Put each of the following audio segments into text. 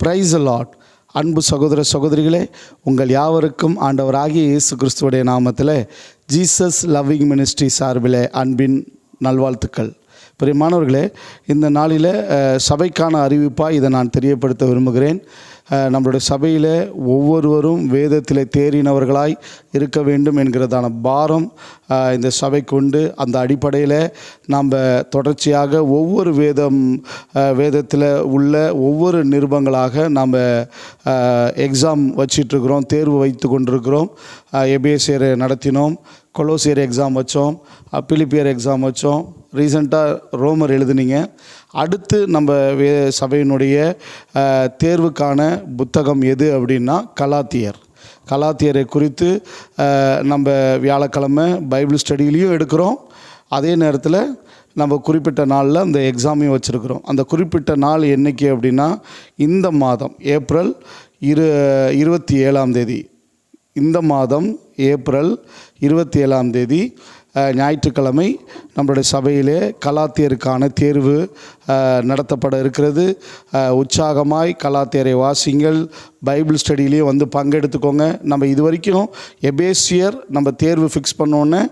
Praise the Lord. அன்பு சகோதர சகோதரிகளே, உங்கள் யாவருக்கும் ஆண்டவராகிய இயேசு கிறிஸ்துவுடைய நாமத்தில் ஜீசஸ் லவ்விங் மினிஸ்ட்ரி சார்பில் அன்பின் நல்வாழ்த்துக்கள். பிரியமானவர்களே, இந்த நாளில் சபைக்கான அறிவிப்பாக இதை நான் தெரியப்படுத்த விரும்புகிறேன். நம்மளுடைய சபையில் ஒவ்வொருவரும் வேதத்தில் தேறினவர்களாய் இருக்க வேண்டும் என்கிறதான பாரம் இந்த சபைக்கு உண்டு. அந்த அடிப்படையில் நாம் தொடர்ச்சியாக ஒவ்வொரு வேதத்தில் உள்ள ஒவ்வொரு நிருபங்களாக நாம் எக்ஸாம் வச்சிட்ருக்கிறோம், தேர்வு வைத்து கொண்டிருக்கிறோம். எபேசியர் நடத்தினோம், கொலோசியர் எக்ஸாம் வச்சோம், பிலிப்பியர் எக்ஸாம் வச்சோம், ரீசெண்டாக ரோமர் எழுதுனீங்க. அடுத்து நம்ம சபையினுடைய தேர்வுக்கான புத்தகம் எது அப்படின்னா கலாத்தியரை குறித்து நம்ம வியாழக்கிழமை பைபிள் ஸ்டடியிலையும் எடுக்கிறோம். அதே நேரத்தில் நம்ம குறிப்பிட்ட நாளில் அந்த எக்ஸாமையும் வச்சுருக்கிறோம். அந்த குறிப்பிட்ட நாள் என்றைக்கு அப்படின்னா இந்த மாதம் ஏப்ரல் 27 இந்த மாதம் ஏப்ரல் 27 ஞாயிற்றுக்கிழமை நம்மளுடைய சபையிலே கலாத்தியருக்கான தேர்வு நடத்தப்பட இருக்கிறது. உற்சாகமாய் கலாத்தியரை வாசிங்கள், பைபிள் ஸ்டடியிலையும் வந்து பங்கெடுத்துக்கோங்க. நம்ம இது வரைக்கும் எபேசியர் நம்ம தேர்வு ஃபிக்ஸ் பண்ணோன்னே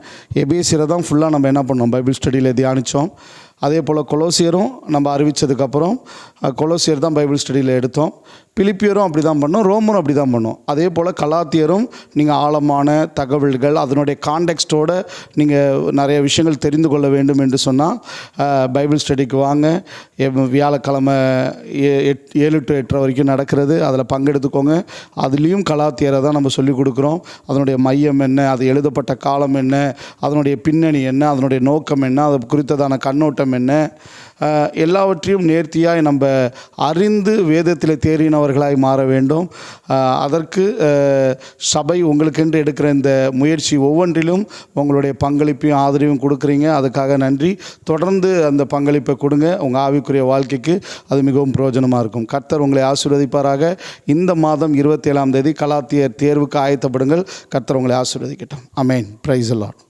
எபேசியரை தான் ஃபுல்லாக நம்ம என்ன பண்ணோம், பைபிள் ஸ்டடியில் தியானித்தோம். அதே போல் கொலோசியரும் நம்ம அறிவித்ததுக்கப்புறம் கொலோசியர் தான் பைபிள் ஸ்டடியில் எடுத்தோம். பிலிப்பியரும் அப்படி தான் பண்ணோம், ரோமரும் அப்படி தான் பண்ணோம். அதே போல் கலாத்தியரும் நீங்கள் ஆழமான தகவல்கள் அதனுடைய கான்டெக்ஸ்டோடு நீங்கள் நிறைய விஷயங்கள் தெரிந்து கொள்ள வேண்டும் என்று சொன்னால் பைபிள் ஸ்டடிக்கு வாங்க. வியாழக்கிழமை 7 to 8 வரைக்கும் நடக்கிறது, அதில் பங்கெடுத்துக்கோங்க. அதுலேயும் கலாத்தியரை தான் நம்ம சொல்லிக் கொடுக்குறோம். அதனுடைய மையம் என்ன, அது எழுதப்பட்ட காலம் என்ன, அதனுடைய பின்னணி என்ன, அதனுடைய நோக்கம் என்ன, அது குறித்ததான கண்ணோட்டம் என்ன, எல்லாவற்றையும் நேர்த்தியாய் நம்ம அறிந்து வேதத்தில் தேறினவர்களாய் மாற வேண்டும். அதற்கு சபை உங்களுக்கென்று எடுக்கிற இந்த முயற்சி ஒவ்வொன்றிலும் உங்களுடைய பங்களிப்பையும் ஆதரவையும் கொடுக்குறீங்க. அதுக்காக நன்றி. தொடர்ந்து அந்த பங்களிப்பை கொடுங்க. உங்கள் ஆவிக்குரிய வாழ்க்கைக்கு அது மிகவும் பிரயோஜனமாக இருக்கும். கர்த்தர் உங்களை ஆசீர்வதிப்பாராக. இந்த மாதம் 27 கலாத்தியர் தேர்வுக்கு ஆயத்தப்படுங்கள். கர்த்தர் உங்களை ஆசீர்வதிக்கட்டும். ஆமென். Praise the Lord.